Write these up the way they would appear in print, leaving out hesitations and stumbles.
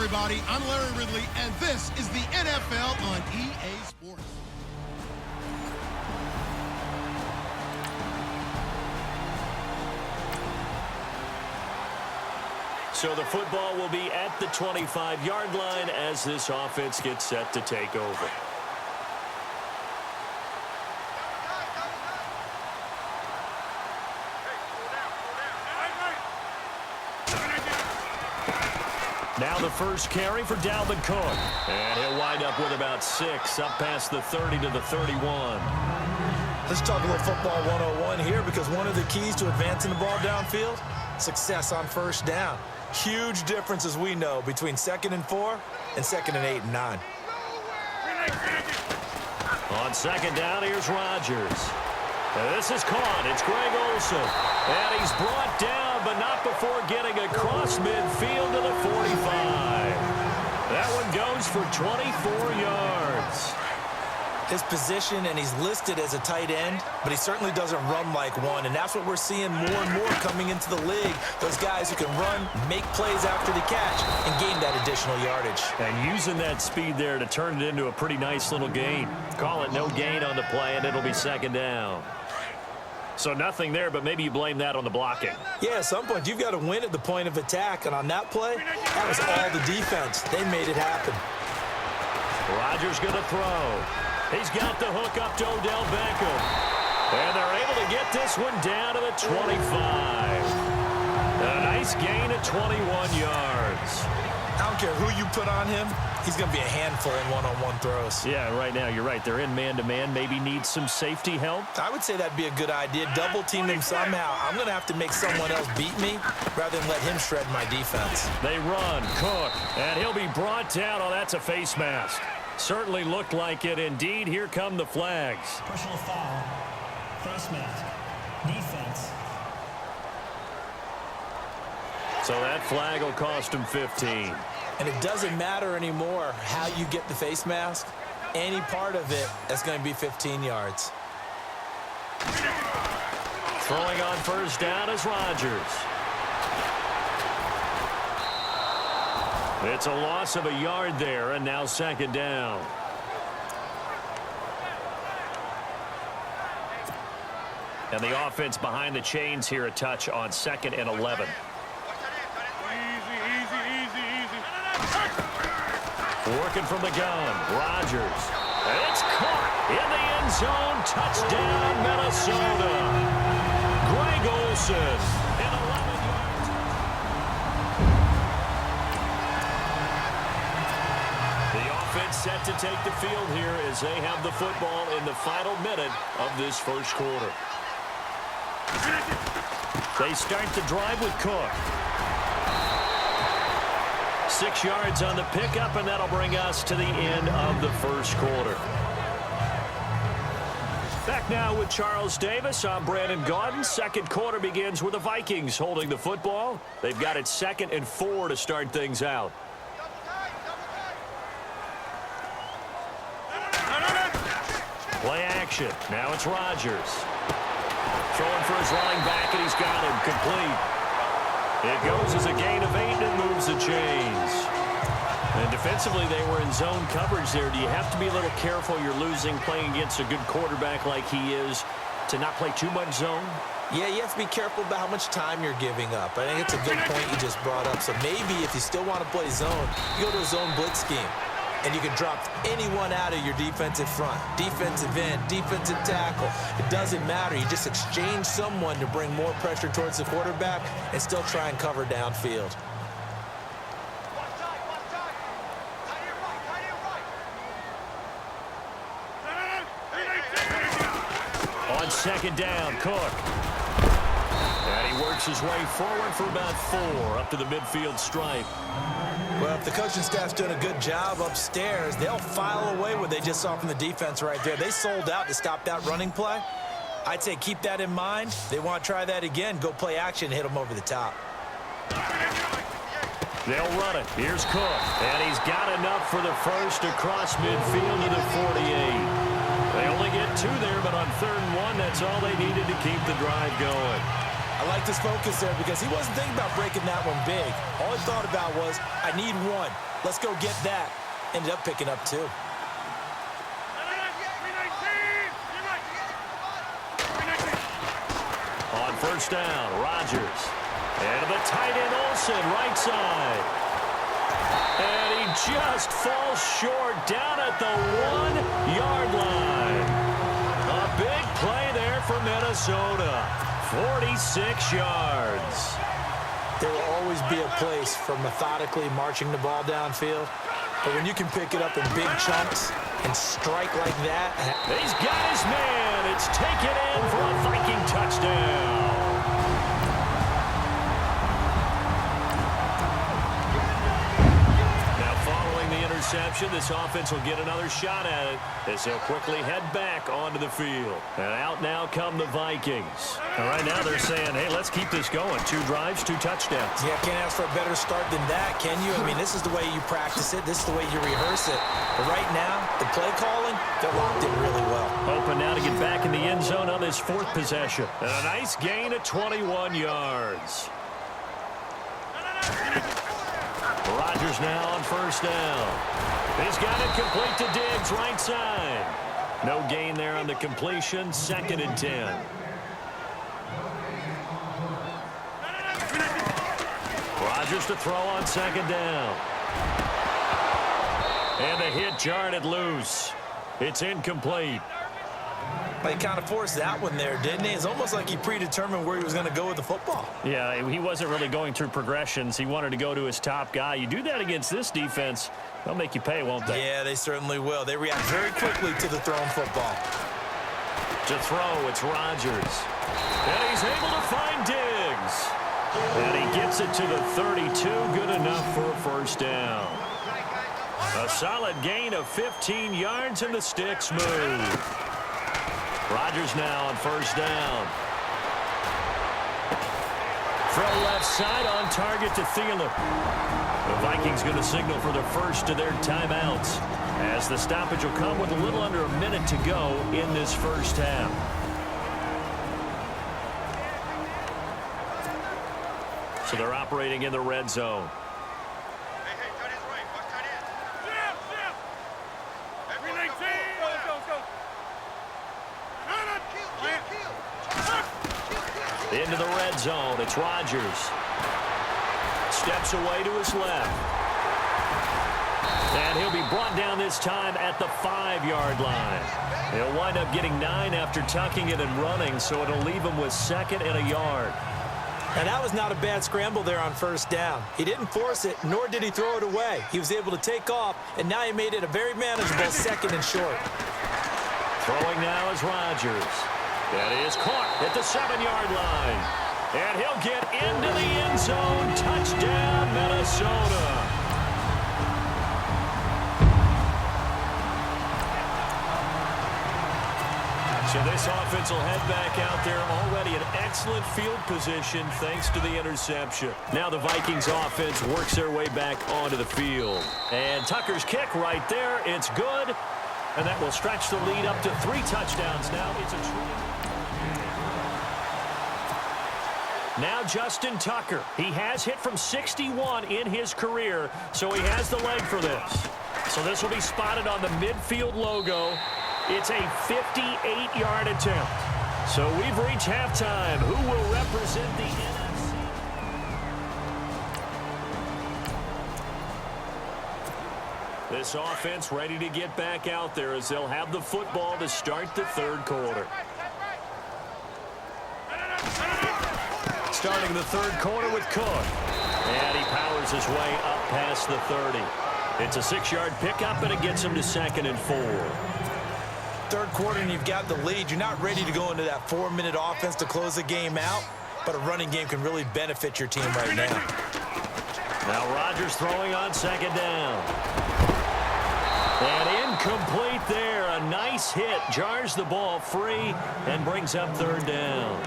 everybody. I'm Larry Ridley, and this is the NFL on EA Sports. So the football will be at the 25-yard line as this offense gets set to take over. Now the first carry for Dalvin Cook. And he'll wind up with about 6, up past the 30 to the 31. Let's talk a little football 101 here, because one of the keys to advancing the ball downfield, success on first down. Huge difference, as we know, between 2nd and 4 and 2nd and 8 and 9. On second down, here's Rodgers. This is caught. It's Greg Olsen. And he's brought down, but not before getting across midfield to the 45. That one goes for 24 yards. His position, and he's listed as a tight end, but he certainly doesn't run like one, and that's what we're seeing more and more coming into the league. Those guys who can run, make plays after the catch, and gain that additional yardage. And using that speed there to turn it into a pretty nice little gain. Call it no gain on the play, and it'll be second down. So nothing there, but maybe you blame that on the blocking. Yeah, at some point, you've got to win at the point of attack, and on that play, that was all the defense. They made it happen. Rodgers going to throw. He's got the hook up to Odell Beckham. And they're able to get this one down to the 25. A nice gain of 21 yards. I don't care who you put on him. He's going to be a handful in one-on-one throws. Yeah, right now, you're right. They're in man-to-man. Maybe needs some safety help. I would say that'd be a good idea. Double-team him somehow. I'm going to have to make someone else beat me rather than let him shred my defense. They run. Cook. And he'll be brought down. Oh, that's a face mask. Certainly looked like it. Indeed, here come the flags. Personal foul. Face mask. Defense. So that flag will cost him 15. And it doesn't matter anymore how you get the face mask. Any part of it, that's going to be 15 yards. Throwing on first down is Rodgers. It's a loss of a yard there, and now second down. And the offense behind the chains here, a touch on 2nd and 11. Working from the gun, Rodgers. It's caught in the end zone. Touchdown, Minnesota. Greg Olsen in 11 yards. The offense set to take the field here as they have the football in the final minute of this first quarter. They start the drive with Cook. 6 yards on the pickup, and that'll bring us to the end of the first quarter. Back now with Charles Davis. I'm Brandon Gaudin. Second quarter begins with the Vikings holding the football. They've got it 2nd and 4 to start things out. Play action. Now it's Rodgers. Throwing for his running back, and he's got him complete. It goes as a gain of 8 and moves the chains. And defensively, they were in zone coverage there. Do you have to be a little careful? You're losing playing against a good quarterback like he is to not play too much zone? Yeah, you have to be careful about how much time you're giving up. I think it's a good point you just brought up. So maybe if you still want to play zone, you go to a zone blitz scheme. And you can drop anyone out of your defensive front, defensive end, defensive tackle. It doesn't matter. You just exchange someone to bring more pressure towards the quarterback and still try and cover downfield. On second down, Cook. And he works his way forward for about 4 up to the midfield stripe. Well, if the coaching staff's doing a good job upstairs, they'll file away what they just saw from the defense right there. They sold out to stop that running play. I'd say keep that in mind. They want to try that again. Go play action and hit them over the top. They'll run it. Here's Cook. And he's got enough for the first across midfield to the 48. They only get 2 there, but on 3rd and 1, that's all they needed to keep the drive going. I liked his focus there because he wasn't thinking about breaking that one big. All he thought about was, I need one. Let's go get that. Ended up picking up two. On first down, Rodgers. And the tight end Olsen, right side. And he just falls short down at the 1-yard line. A big play there for Minnesota. 46 yards. There will always be a place for methodically marching the ball downfield. But when you can pick it up in big chunks and strike like that. He's got his man. It's taken in for a Viking touchdown. Interception. This offense will get another shot at it as they'll quickly head back onto the field. And out now come the Vikings. And right now they're saying, hey, let's keep this going. 2 drives, 2 touchdowns. Yeah, can't ask for a better start than that, can you? I mean, this is the way you practice it. This is the way you rehearse it. But right now, the play calling, they're locked in really well. Hoping now to get back in the end zone on this 4th possession. And a nice gain of 21 yards. Rodgers now on first down. He's got it complete to Diggs, right side. No gain there on the completion. 2nd and 10. Rodgers to throw on 2nd down. And the hit jarred it loose. It's incomplete. He kind of forced that one there, didn't he? It's almost like he predetermined where he was going to go with the football. Yeah, he wasn't really going through progressions. He wanted to go to his top guy. You do that against this defense, they'll make you pay, won't they? Yeah, they certainly will. They react very quickly to the thrown football. To throw, it's Rodgers. And he's able to find Diggs. And he gets it to the 32. Good enough for a first down. A solid gain of 15 yards, and the sticks move. Rodgers now on first down. Throw left side on target to Thielen. The Vikings going to signal for the first of their timeouts as the stoppage will come with a little under a minute to go in this first half. So they're operating in the red zone. Into the red zone, it's Rodgers. Steps away to his left. And he'll be brought down this time at the 5-yard line. He'll wind up getting 9 after tucking it and running, so it'll leave him with 2nd and a yard. And that was not a bad scramble there on first down. He didn't force it, nor did he throw it away. He was able to take off, and now he made it a very manageable 2nd and short. Throwing now is Rodgers. That is caught at the 7-yard line. And he'll get into the end zone. Touchdown, Minnesota. So this offense will head back out there, already in excellent field position thanks to the interception. Now the Vikings offense works their way back onto the field. And Tucker's kick right there. It's good. And that will stretch the lead up to 3 touchdowns. Now it's a Now Justin Tucker. He has hit from 61 in his career, so he has the leg for this. So this will be spotted on the midfield logo. It's a 58-yard attempt. So we've reached halftime. Who will represent the NFC? This offense ready to get back out there as they'll have the football to start the 3rd quarter. Starting the 3rd quarter with Cook. And he powers his way up past the 30. It's a 6-yard pickup, and it gets him to 2nd and 4. 3rd quarter, and you've got the lead. You're not ready to go into that 4-minute offense to close the game out, but a running game can really benefit your team right now. Now Rodgers throwing on 2nd down. And incomplete there. A nice hit. Jars the ball free and brings up 3rd down.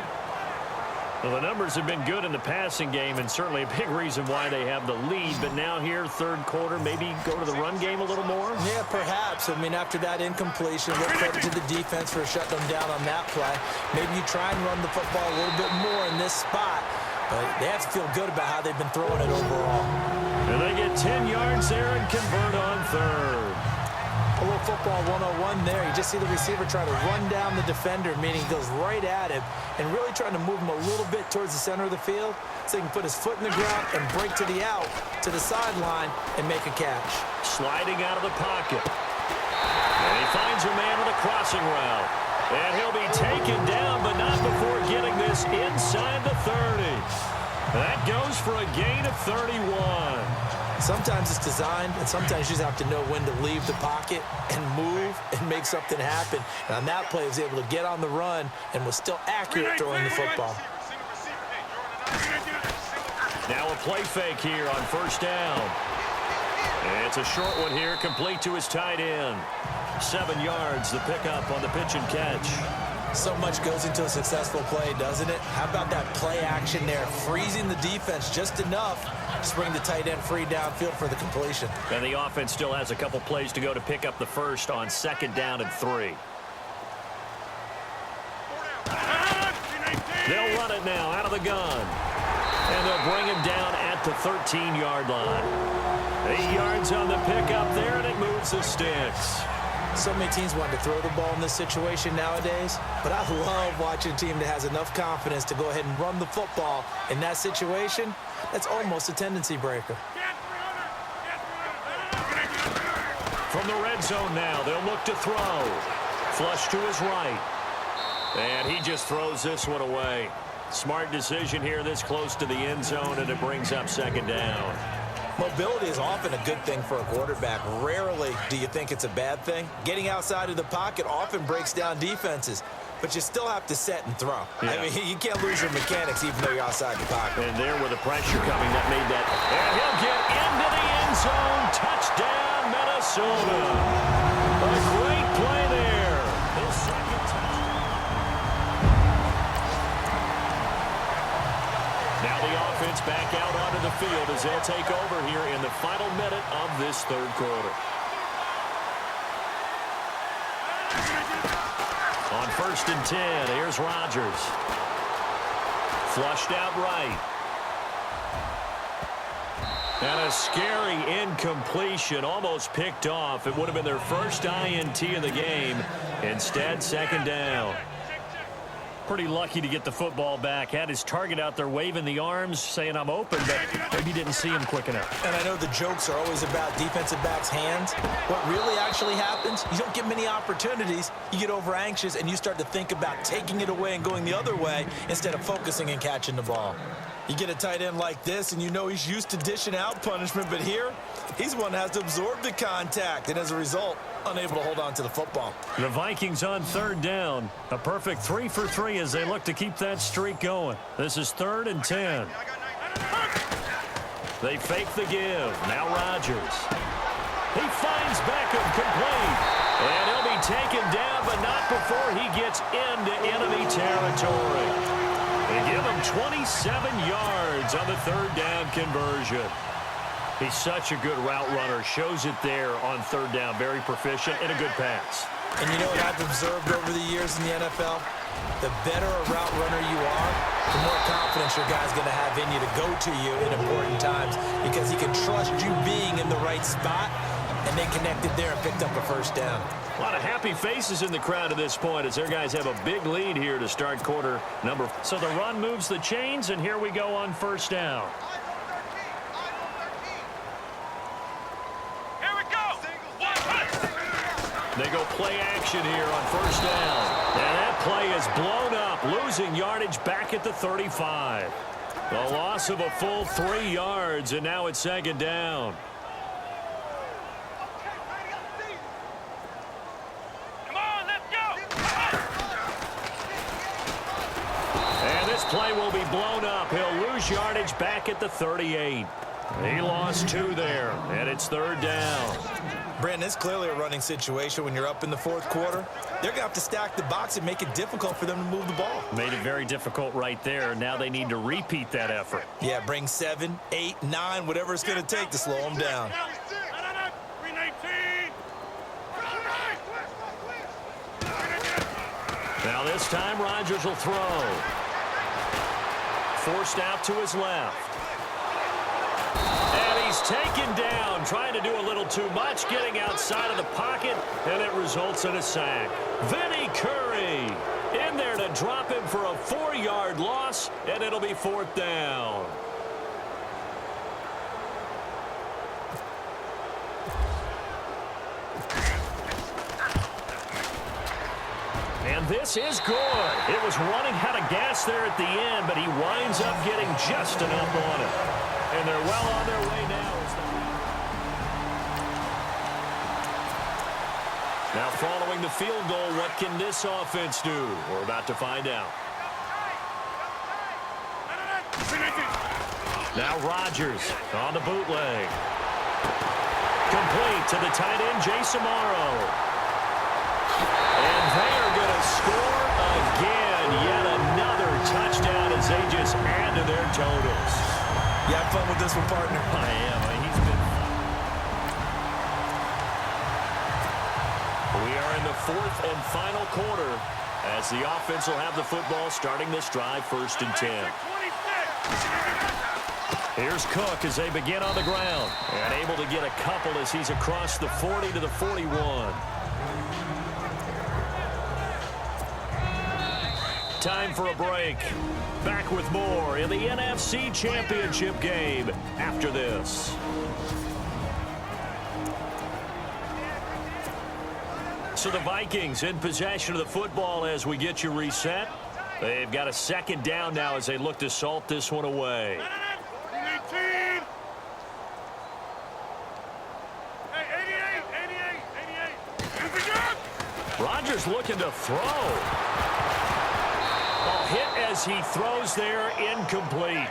Well, the numbers have been good in the passing game, and certainly a big reason why they have the lead. But now here, third quarter, maybe go to the run game a little more? Yeah, perhaps. I mean, after that incompletion, we'll credit to the defense for shutting them down on that play. Maybe you try and run the football a little bit more in this spot. But they have to feel good about how they've been throwing it overall. And they get 10 yards there and convert on third. A little football 101 there. You just see the receiver try to run down the defender, meaning he goes right at him and really trying to move him a little bit towards the center of the field so he can put his foot in the ground and break to the out, to the sideline, and make a catch. Sliding out of the pocket. And he finds a man on the crossing route. And he'll be taken down, but not before getting this inside the 30. That goes for a gain of 31. Sometimes it's designed, and sometimes you just have to know when to leave the pocket and move and make something happen. And on that play, he was able to get on the run and was still accurate throwing the football. Now a play fake here on first down. And it's a short one here, complete to his tight end. 7 yards, the pickup on the pitch and catch. So much goes into a successful play, doesn't it? How about that play action there, freezing the defense just enough to bring the tight end free downfield for the completion. And the offense still has a couple plays to go to pick up the first on 2nd down and 3. They'll run it now out of the gun. And they'll bring him down at the 13-yard line. 8 yards on the pickup there, and it moves the sticks. So many teams want to throw the ball in this situation nowadays, but I love watching a team that has enough confidence to go ahead and run the football in that situation. That's almost a tendency breaker. From the red zone now, they'll look to throw. Flush to his right. And he just throws this one away. Smart decision here this close to the end zone, and it brings up 2nd down. Mobility is often a good thing for a quarterback. Rarely do you think it's a bad thing. Getting outside of the pocket often breaks down defenses, but you still have to set and throw. Yeah. I mean, you can't lose your mechanics even though you're outside the pocket. And there with the pressure coming, that made that. And he'll get into the end zone. Touchdown, Minnesota. A great play there. His second touchdown. Now the offense back out onto the field as they'll take over here in the final minute of this third quarter. On 1st and 10, here's Rodgers. Flushed out right. And a scary incompletion, almost picked off. It would have been their first INT of the game. Instead, 2nd down. Pretty lucky to get the football back. Had his target out there waving the arms, saying I'm open, but maybe didn't see him quick enough. And I know the jokes are always about defensive backs' hands. What really actually happens, you don't get many opportunities. You get over anxious, and you start to think about taking it away and going the other way instead of focusing and catching the ball. You get a tight end like this, and you know he's used to dishing out punishment, but here, he's the one that has to absorb the contact, and as a result, unable to hold on to the football. The Vikings on 3rd down. A perfect 3 for 3 as they look to keep that streak going. This is 3rd and 10. They fake the give. Now Rodgers. He finds Beckham complete. And he'll be taken down, but not before he gets into enemy territory. They give him 27 yards on the 3rd down conversion. He's such a good route runner. Shows it there on 3rd down. Very proficient and a good pass. And you know what I've observed over the years in the NFL? The better a route runner you are, the more confidence your guy's going to have in you to go to you in important times because he can trust you being in the right spot, and they connected there and picked up a 1st down. A lot of happy faces in the crowd at this point as their guys have a big lead here to start quarter number. So the run moves the chains, and here we go on 1st down. They go play action here on 1st down. And that play is blown up, losing yardage back at the 35. The loss of a full 3 yards, and now it's 2nd down. Come on, let's go! And this play will be blown up. He'll lose yardage back at the 38. He lost 2 there, and it's 3rd down. Brandon, it's clearly a running situation when you're up in the 4th quarter. They're going to have to stack the box and make it difficult for them to move the ball. Made it very difficult right there. Now they need to repeat that effort. Yeah, bring 7, 8, 9, whatever it's going to take to slow them down. Now this time Rodgers will throw. Forced out to his left. And he's taken down, trying to do a little too much, getting outside of the pocket, and it results in a sack. Vinny Curry in there to drop him for a 4-yard loss, and it'll be 4th down. And this is good. It was running out of gas there at the end, but he winds up getting just enough on it. And they're well on their way now. Now following the field goal, what can this offense do? We're about to find out. Now Rodgers on the bootleg. Complete to the tight end, Jason Morrow. And they are going to score again. Yet another touchdown as they just add to their totals. You have fun with this one, partner? I am. He's been... We are in the 4th and final quarter as the offense will have the football starting this drive 1st and 10. Here's Cook as they begin on the ground. And able to get a couple as he's across the 40 to the 41. Time for a break. Back with more in the NFC Championship game after this. So the Vikings in possession of the football as we get you reset. They've got a 2nd down now as they look to salt this one away. Rodgers looking to throw. Hit as he throws there, incomplete.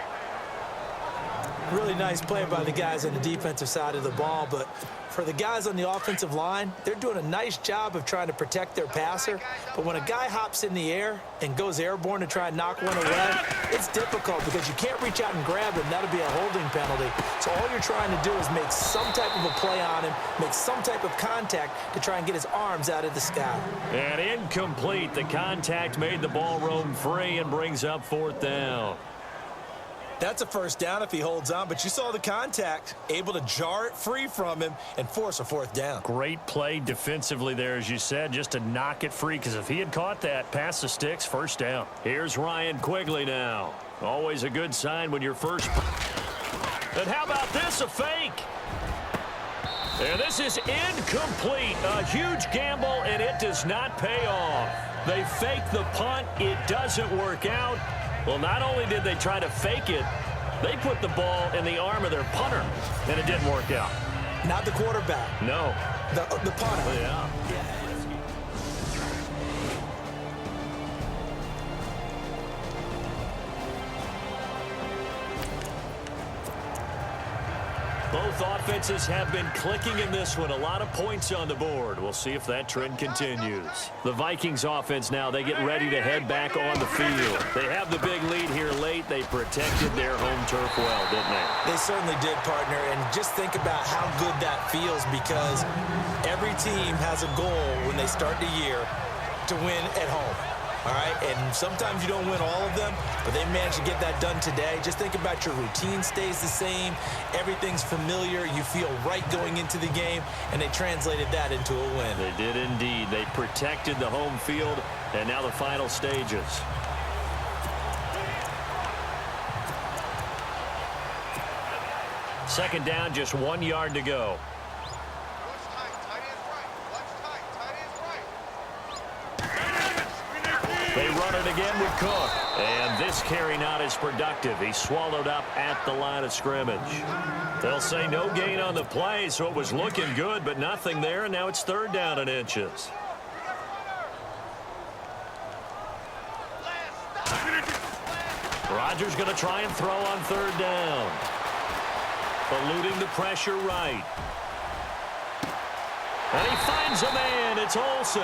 Really nice play by the guys on the defensive side of the ball, but for the guys on the offensive line, they're doing a nice job of trying to protect their passer. But when a guy hops in the air and goes airborne to try and knock one away, it's difficult because you can't reach out and grab him. That'll be a holding penalty. So all you're trying to do is make some type of a play on him, make some type of contact to try and get his arms out of the sky. And incomplete. The contact made the ball roam free and brings up 4th down. That's a 1st down if he holds on, but you saw the contact, able to jar it free from him and force a 4th down. Great play defensively there, as you said, just to knock it free, because if he had caught that, pass the sticks, 1st down. Here's Ryan Quigley now. Always a good sign when you're first. And how about this, a fake? And this is incomplete. A huge gamble, and it does not pay off. They fake the punt. It doesn't work out. Well, not only did they try to fake it, they put the ball in the arm of their punter, and it didn't work out. Not the quarterback. No. The punter. Yeah. Both offenses have been clicking in this one. A lot of points on the board. We'll see if that trend continues. The Vikings offense now, they get ready to head back on the field. They have the big lead here late. They protected their home turf well, didn't they? They certainly did, partner. And just think about how good that feels, because every team has a goal when they start the year to win at home. All right, and sometimes you don't win all of them, but they managed to get that done today. Just think about your routine stays the same. Everything's familiar. You feel right going into the game, and they translated that into a win. They did indeed. They protected the home field, and now the final stages. Second down, just 1 yard to go. They run it again with Cook. And this carry not as productive. He's swallowed up at the line of scrimmage. They'll say no gain on the play, so it was looking good, but nothing there, and now it's 3rd down and inches. Rodgers going to try and throw on 3rd down. eluding the pressure right. And he finds a man. It's Olsen.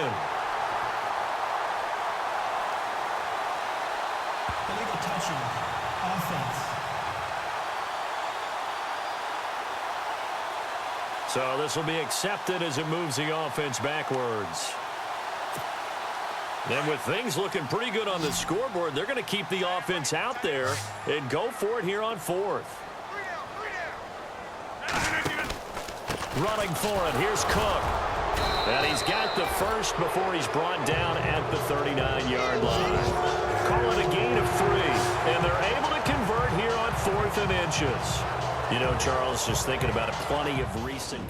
Illegal touching. Offense. So this will be accepted as it moves the offense backwards. And with things looking pretty good on the scoreboard, they're going to keep the offense out there and go for it here on fourth. Running for it. Here's Cook. And he's got the first before he's brought down at the 39-yard line. Call it a gain of 3. And they're able to convert here on 4th and inches. You know, Charles, just thinking about it, plenty of recent